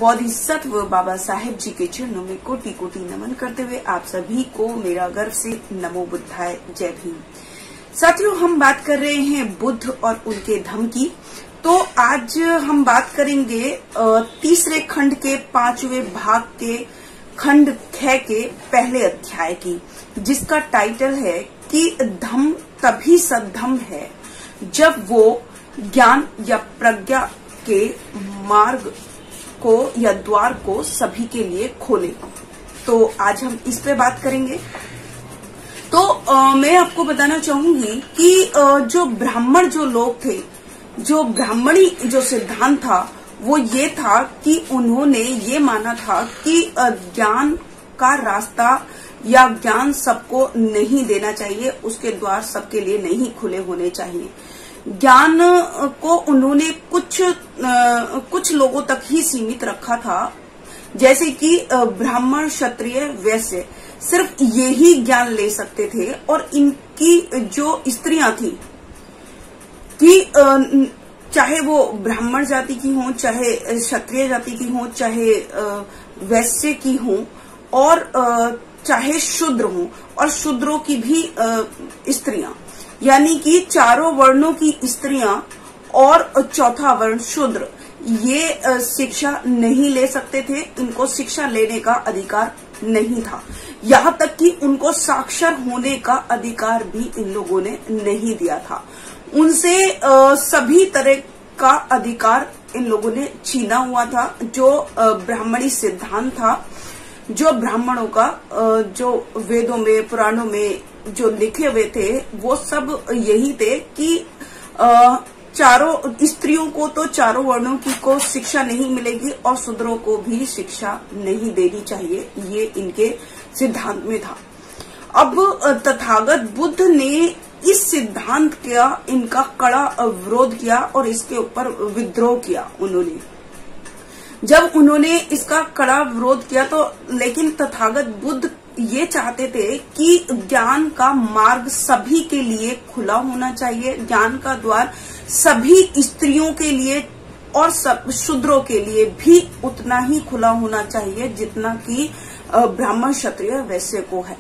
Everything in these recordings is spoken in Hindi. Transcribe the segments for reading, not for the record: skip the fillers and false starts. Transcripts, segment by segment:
बोधिसत्व बाबा साहेब जी के चरणों में कोटि कोटि नमन करते हुए आप सभी को मेरा गर्व से नमो बुद्धाय, जय भीम। साथियों, हम बात कर रहे हैं बुद्ध और उनके धम्म की। तो आज हम बात करेंगे तीसरे खंड के 5वें भाग के खंड 6 के पहले अध्याय की, जिसका टाइटल है कि धम्म तभी सद्धम्म है जब वो ज्ञान या प्रज्ञा के मार्ग को या द्वार को सभी के लिए खोले। तो आज हम इस पे बात करेंगे। तो मैं आपको बताना चाहूंगी कि जो ब्राह्मण जो लोग थे, जो ब्राह्मणी जो सिद्धांत था वो ये था कि उन्होंने ये माना था कि ज्ञान का रास्ता या ज्ञान सबको नहीं देना चाहिए, उसके द्वार सबके लिए नहीं खुले होने चाहिए। ज्ञान को उन्होंने कुछ लोगों तक ही सीमित रखा था, जैसे कि ब्राह्मण, क्षत्रिय, वैश्य सिर्फ यही ज्ञान ले सकते थे। और इनकी जो स्त्रियां थी कि चाहे वो ब्राह्मण जाति की हों, चाहे क्षत्रिय जाति की हों, चाहे वैश्य की हों, और चाहे शूद्र हों, और शूद्रों की भी स्त्रियां, यानी कि चारों वर्णों की स्त्रियां और चौथा वर्ण शूद्र, ये शिक्षा नहीं ले सकते थे। इनको शिक्षा लेने का अधिकार नहीं था। यहाँ तक कि उनको साक्षर होने का अधिकार भी इन लोगों ने नहीं दिया था। उनसे सभी तरह का अधिकार इन लोगों ने छीना हुआ था। जो ब्राह्मणी सिद्धांत था, जो ब्राह्मणों का जो वेदों में, पुराणों में जो लिखे हुए थे, वो सब यही थे कि चारों स्त्रियों को तो चारों वर्णों की को शिक्षा नहीं मिलेगी और शूद्रों को भी शिक्षा नहीं देनी चाहिए। ये इनके सिद्धांत में था। अब तथागत बुद्ध ने इस सिद्धांत का इनका कड़ा विरोध किया और इसके ऊपर विद्रोह किया उन्होंने। जब उन्होंने इसका कड़ा विरोध किया तो लेकिन तथागत बुद्ध ये चाहते थे कि ज्ञान का मार्ग सभी के लिए खुला होना चाहिए, ज्ञान का द्वार सभी स्त्रियों के लिए और सब शूद्रों के लिए भी उतना ही खुला होना चाहिए जितना कि ब्राह्मण, क्षत्रिय, वैश्य को है।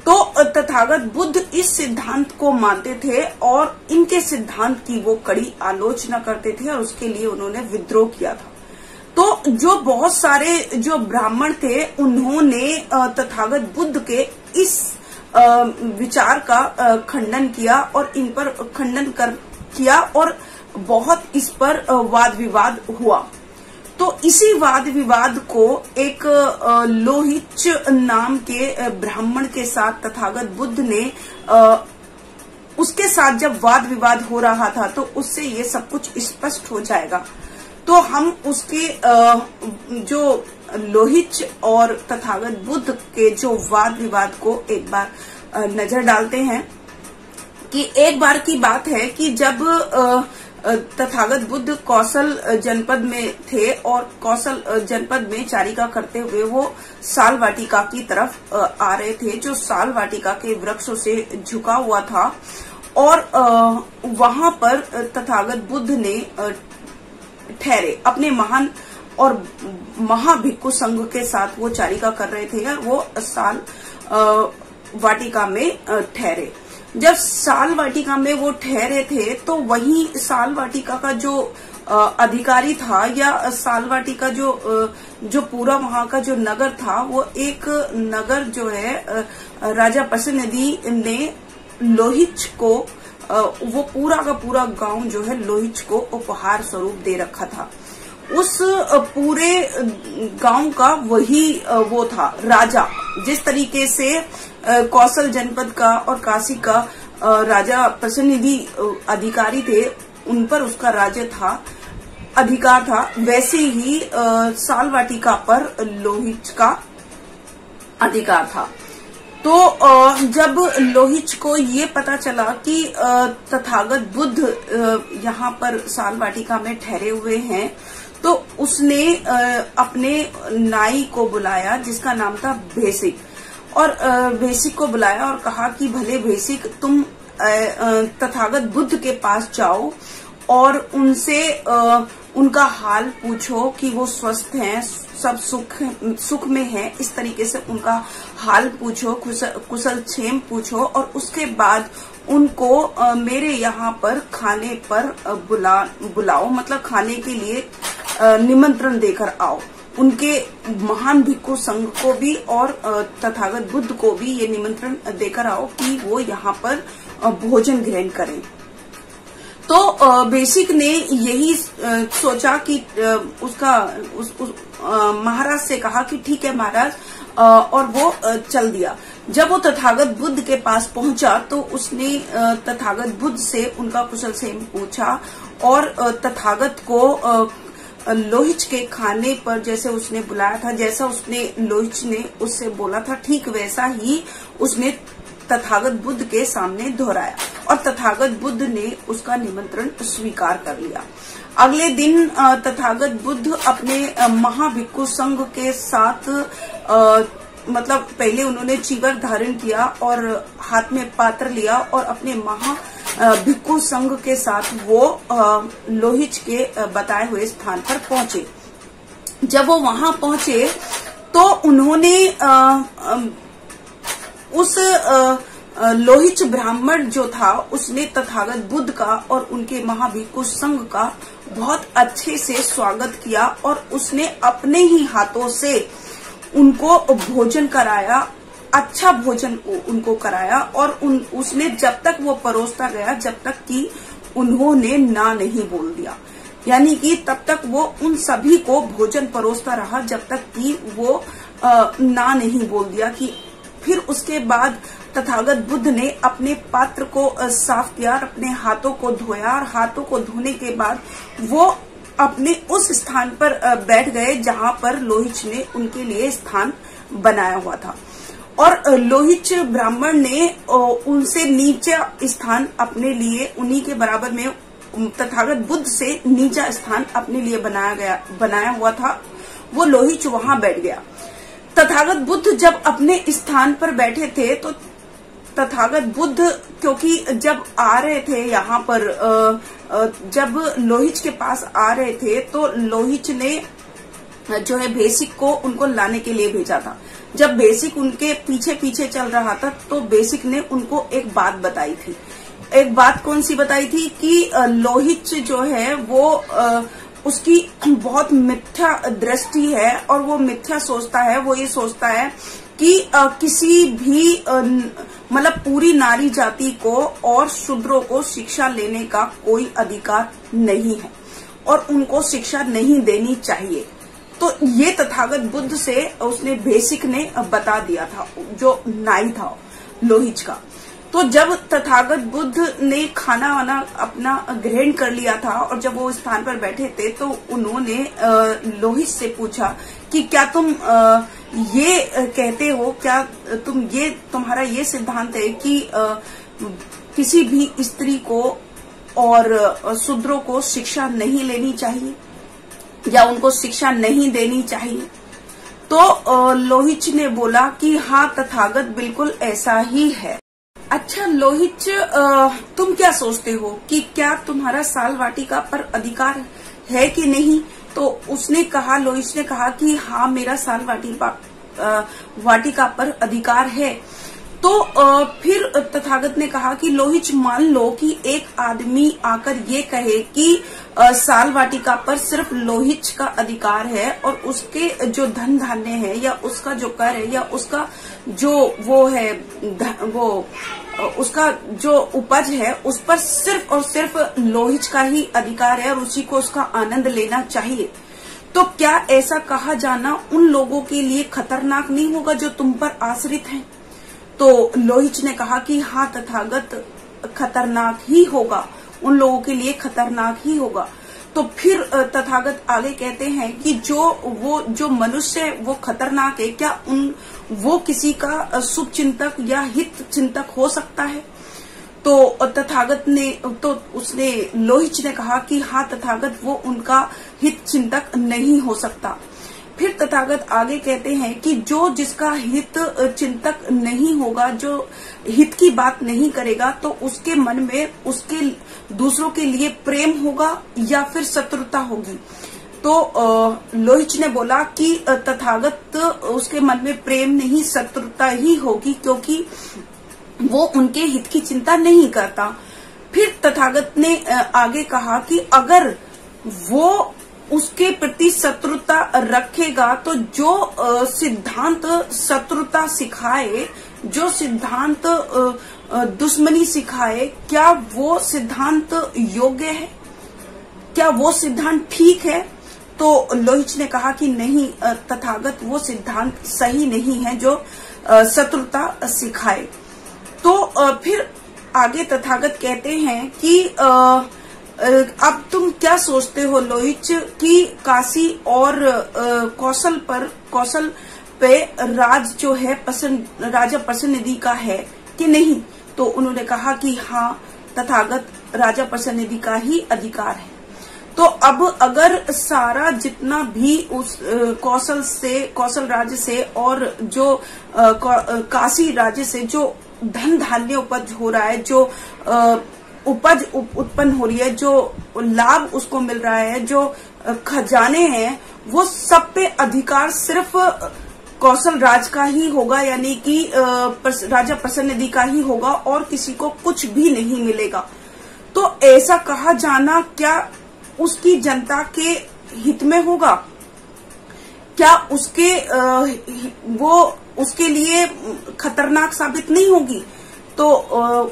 तो तथागत बुद्ध इस सिद्धांत को मानते थे और इनके सिद्धांत की वो कड़ी आलोचना करते थे और उसके लिए उन्होंने विद्रोह किया था। तो जो बहुत सारे जो ब्राह्मण थे, उन्होंने तथागत बुद्ध के इस विचार का खंडन किया और इन पर खंडन किया और बहुत इस पर वाद विवाद हुआ। तो इसी वाद विवाद को एक लोहिच नाम के ब्राह्मण के साथ तथागत बुद्ध ने उसके साथ जब वाद विवाद हो रहा था तो उससे ये सब कुछ स्पष्ट हो जाएगा। तो हम उसके जो लोहिच और तथागत बुद्ध के जो वाद विवाद को एक बार नजर डालते हैं। कि एक बार की बात है कि जब तथागत बुद्ध कौशल जनपद में थे और कौशल जनपद में चारिका करते हुए वो साल वाटिका की तरफ आ रहे थे, जो साल वाटिका के वृक्षों से झुका हुआ था। और वहां पर तथागत बुद्ध ने ठहरे अपने महान और महाभिक्षु संघ के साथ वो चारिका कर रहे थे और वो साल वाटिका में ठहरे। जब साल वाटिका में वो ठहरे थे तो वही साल वाटिका का जो अधिकारी था या साल वाटिका जो पूरा वहां का जो नगर था, वो एक नगर जो है राजा प्रसन्नदी ने लोहिच को वो पूरा का पूरा गांव जो है लोहिच को उपहार स्वरूप दे रखा था। उस पूरे गांव का वही वो था राजा। जिस तरीके से कौशल जनपद का और काशी का राजा प्रसन्नदी अधिकारी थे, उन पर उसका राज्य था, अधिकार था, वैसे ही साल वाटिका पर लोहिच का अधिकार था। तो जब लोहिच को ये पता चला कि तथागत बुद्ध यहाँ पर साल वाटिका में ठहरे हुए हैं, तो उसने अपने नाई को बुलाया जिसका नाम था भेसिक, और भेसिक को बुलाया और कहा कि भले भेसिक, तुम तथागत बुद्ध के पास जाओ और उनसे उनका हाल पूछो कि वो स्वस्थ हैं, सब सुख में हैं। इस तरीके से उनका हाल पूछो, कुशल क्षेम पूछो और उसके बाद उनको मेरे यहाँ पर खाने पर बुलाओ, मतलब खाने के लिए निमंत्रण देकर आओ। उनके महान भिक्षु संघ को भी और तथागत बुद्ध को भी ये निमंत्रण देकर आओ कि वो यहाँ पर भोजन ग्रहण करें। तो बेसिक ने यही सोचा कि महाराज से कहा कि ठीक है महाराज, और वो चल दिया। जब वो तथागत बुद्ध के पास पहुंचा तो उसने तथागत बुद्ध से उनका कुशल क्षेम पूछा और तथागत को लोहिच के खाने पर जैसे उसने बुलाया था, जैसा उसने लोहिच ने उससे बोला था, ठीक वैसा ही उसने तथागत बुद्ध के सामने दोहराया और तथागत बुद्ध ने उसका निमंत्रण स्वीकार कर लिया। अगले दिन तथागत बुद्ध अपने महाभिक्षु संघ के साथ मतलब पहले उन्होंने चीवर धारण किया और हाथ में पात्र लिया और अपने भिक्षु संघ के साथ वो लोहिच के बताए हुए स्थान पर पहुंचे। जब वो वहां पहुंचे तो उन्होंने उस लोहिच ब्राह्मण जो था उसने तथागत बुद्ध का और उनके महाभिक्षु संघ का बहुत अच्छे से स्वागत किया और उसने अपने ही हाथों से उनको भोजन कराया, अच्छा भोजन उनको कराया और उसने जब तक वो परोसता गया जब तक कि उन्होंने ना नहीं बोल दिया, यानी कि तब तक वो उन सभी को भोजन परोसता रहा जब तक कि वो ना नहीं बोल दिया। कि फिर उसके बाद तथागत बुद्ध ने अपने पात्र को साफ किया और अपने हाथों को धोया और हाथों को धोने के बाद वो अपने उस स्थान पर बैठ गए जहां पर लोहिच ने उनके लिए स्थान बनाया हुआ था और लोहिच ब्राह्मण ने उनसे नीचा स्थान अपने लिए उन्हीं के बराबर में तथागत बुद्ध से नीचा स्थान अपने लिए बनाया हुआ था। वो लोहिच वहां बैठ गया। तथागत बुद्ध जब अपने स्थान पर बैठे थे तो तथागत बुद्ध क्योंकि जब आ रहे थे यहाँ पर जब लोहिच के पास आ रहे थे तो लोहिच ने जो है बेसिक को उनको लाने के लिए भेजा था। जब बेसिक उनके पीछे पीछे चल रहा था तो बेसिक ने उनको एक बात बताई थी। एक बात कौन सी बताई थी कि लोहिच जो है वो उसकी बहुत मिथ्या दृष्टि है और वो मिथ्या सोचता है। वो ये सोचता है कि किसी भी मतलब पूरी नारी जाति को और शूद्रों को शिक्षा लेने का कोई अधिकार नहीं है और उनको शिक्षा नहीं देनी चाहिए। तो ये तथागत बुद्ध से उसने बेसिक ने बता दिया था, जो नाई था लोहिच का। तो जब तथागत बुद्ध ने खाना वाना अपना ग्रहण कर लिया था और जब वो स्थान पर बैठे थे तो उन्होंने लोहित से पूछा कि क्या तुम ये कहते हो, क्या तुम्हारा ये सिद्धांत है कि किसी भी स्त्री को और शूद्रों को शिक्षा नहीं लेनी चाहिए या उनको शिक्षा नहीं देनी चाहिए? तो लोहिच ने बोला कि हाँ तथागत, बिल्कुल ऐसा ही है। अच्छा लोहिच, तुम क्या सोचते हो कि क्या तुम्हारा साल वाटिका पर अधिकार है कि नहीं? तो उसने कहा, लोहिच ने कहा कि हाँ मेरा साल वाटिका पर अधिकार है। तो फिर तथागत ने कहा कि लोहिच, मान लो कि एक आदमी आकर ये कहे कि साल वाटिका पर सिर्फ लोहिच का अधिकार है और उसके जो धन धान्य है या उसका जो कर है या उसका जो वो है उसका जो उपज है उस पर सिर्फ और सिर्फ लोहिच का ही अधिकार है और उसी को उसका आनंद लेना चाहिए। तो क्या ऐसा कहा जाना उन लोगों के लिए खतरनाक नहीं होगा जो तुम पर आश्रित हैं? तो लोहिच ने कहा कि हाँ तथागत, खतरनाक ही होगा, उन लोगों के लिए खतरनाक ही होगा। तो फिर तथागत आगे कहते हैं कि जो मनुष्य है वो खतरनाक है, क्या वो किसी का शुभ चिंतक या हित चिंतक हो सकता है? तो तथागत ने उसने लोहिच ने कहा कि हाँ तथागत, वो उनका हित चिंतक नहीं हो सकता। फिर तथागत आगे कहते हैं कि जो जिसका हित चिंतक नहीं होगा, जो हित की बात नहीं करेगा, तो उसके मन में उसके दूसरों के लिए प्रेम होगा या फिर शत्रुता होगी। तो लोहिच ने बोला कि तथागत उसके मन में प्रेम नहीं शत्रुता ही होगी, क्योंकि वो उनके हित की चिंता नहीं करता। फिर तथागत ने आगे कहा कि अगर वो उसके प्रति शत्रुता रखेगा तो जो सिद्धांत शत्रुता सिखाए, जो सिद्धांत दुश्मनी सिखाए, क्या वो सिद्धांत योग्य है? क्या वो सिद्धांत ठीक है? तो लोहिच ने कहा कि नहीं तथागत, वो सिद्धांत सही नहीं है जो शत्रुता सिखाए। तो फिर आगे तथागत कहते हैं कि अब तुम क्या सोचते हो लोहिच कि काशी और कौशल पे राज जो है राजा प्रसन्ननिधि का है कि नहीं? तो उन्होंने कहा कि हाँ तथागत, राजा प्रसन्ननिधि का ही अधिकार है। तो अब अगर सारा जितना भी उस कौशल राज्य से और जो काशी राज्य से जो धन धान्य उपज हो रहा है, जो उपज उत्पन्न हो रही है, जो लाभ उसको मिल रहा है, जो खजाने हैं, वो सब पे अधिकार सिर्फ कौशल राज का ही होगा, यानी कि राजा प्रसन्ननिधि का ही होगा और किसी को कुछ भी नहीं मिलेगा। तो ऐसा कहा जाना क्या उसकी जनता के हित में होगा? क्या वो उसके लिए खतरनाक साबित नहीं होगी? तो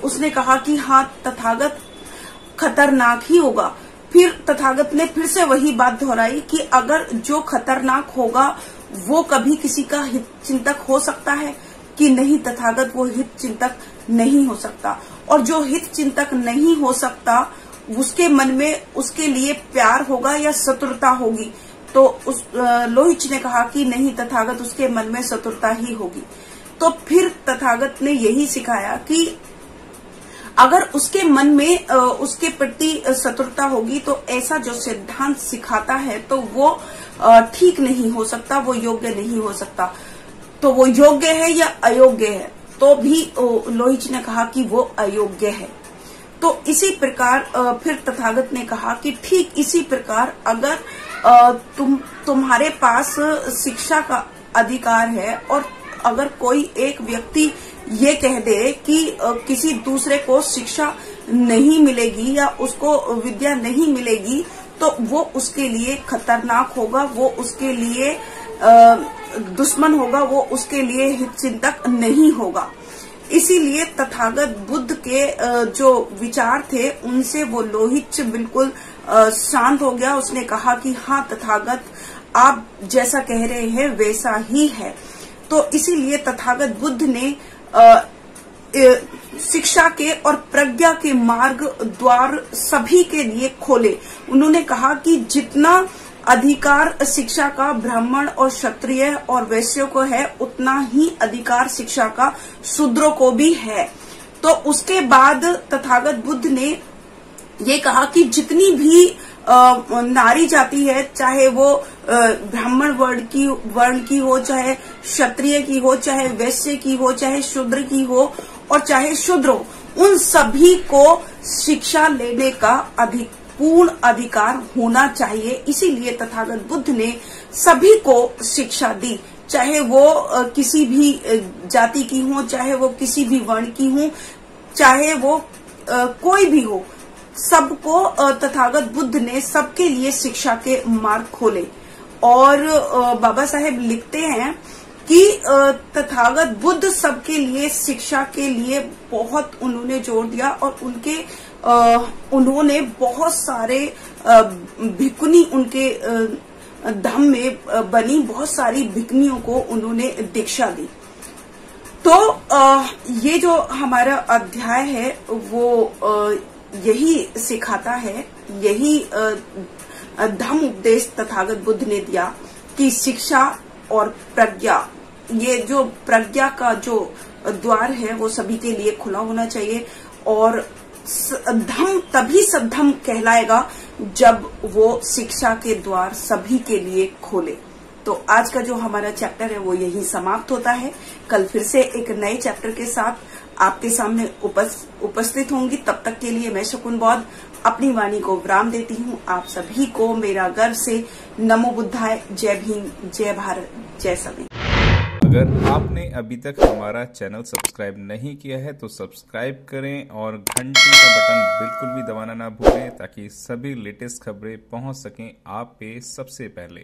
उसने कहा कि हाँ तथागत, खतरनाक ही होगा। फिर तथागत ने फिर से वही बात दोहराई कि अगर जो खतरनाक होगा वो कभी किसी का हित चिंतक हो सकता है कि नहीं? तथागत, वो हित चिंतक नहीं हो सकता। और जो हित चिंतक नहीं हो सकता उसके मन में उसके लिए प्यार होगा या शत्रुता होगी? तो उस लोहिच ने कहा कि नहीं तथागत, उसके मन में शत्रुता ही होगी। तो फिर तथागत ने यही सिखाया कि अगर उसके मन में उसके प्रति शत्रुता होगी तो ऐसा जो सिद्धांत सिखाता है तो वो ठीक नहीं हो सकता, वो योग्य नहीं हो सकता। तो वो योग्य है या अयोग्य है? तो भी लोहिच ने कहा कि वो अयोग्य है। तो इसी प्रकार फिर तथागत ने कहा कि ठीक इसी प्रकार अगर तुम्हारे पास शिक्षा का अधिकार है और अगर कोई एक व्यक्ति ये कह दे कि किसी दूसरे को शिक्षा नहीं मिलेगी या उसको विद्या नहीं मिलेगी तो वो उसके लिए खतरनाक होगा, वो उसके लिए दुश्मन होगा, वो उसके लिए हितचिंतक नहीं होगा। इसीलिए तथागत बुद्ध के जो विचार थे उनसे वो लोहिच बिल्कुल शांत हो गया। उसने कहा कि हाँ तथागत, आप जैसा कह रहे हैं वैसा ही है। तो इसीलिए तथागत बुद्ध ने शिक्षा के और प्रज्ञा के मार्ग द्वार सभी के लिए खोले। उन्होंने कहा कि जितना अधिकार शिक्षा का ब्राह्मण और क्षत्रिय और वैश्यों को है उतना ही अधिकार शिक्षा का शूद्रों को भी है। तो उसके बाद तथागत बुद्ध ने ये कहा कि जितनी भी नारी जाति है, चाहे वो ब्राह्मण वर्ण की हो, चाहे क्षत्रिय की हो, चाहे वैश्य की हो, चाहे शूद्र की हो और चाहे शूद्र हो, उन सभी को शिक्षा लेने का पूर्ण अधिकार होना चाहिए। इसीलिए तथागत बुद्ध ने सभी को शिक्षा दी, चाहे वो किसी भी जाति की हो, चाहे वो किसी भी वर्ण की हो, चाहे वो कोई भी हो, सबको तथागत बुद्ध ने सबके लिए शिक्षा के मार्ग खोले। और बाबा साहेब लिखते हैं कि तथागत बुद्ध सबके लिए शिक्षा के लिए बहुत उन्होंने जोर दिया और उन्होंने बहुत सारे भिक्खुनी उनके धाम में बनी, बहुत सारी भिक्खुनियों को उन्होंने दीक्षा दी। तो ये जो हमारा अध्याय है वो यही सिखाता है, यही धम्म उपदेश तथागत बुद्ध ने दिया कि शिक्षा और प्रज्ञा, ये जो प्रज्ञा का जो द्वार है वो सभी के लिए खुला होना चाहिए। और धम्म तभी सद्धम्म कहलाएगा जब वो शिक्षा के द्वार सभी के लिए खोले। तो आज का जो हमारा चैप्टर है वो यही समाप्त होता है। कल फिर से एक नए चैप्टर के साथ आपके सामने उपस्थित होंगी। तब तक के लिए मैं शकुन बौद्ध अपनी वाणी को विराम देती हूँ। आप सभी को मेरा गर्व से नमो बुद्धाय, जय भीम, जय भारत, जय सभी। अगर आपने अभी तक हमारा चैनल सब्सक्राइब नहीं किया है तो सब्सक्राइब करें और घंटी का बटन बिल्कुल भी दबाना ना भूलें ताकि सभी लेटेस्ट खबरें पहुंच सकें आप पे सबसे पहले।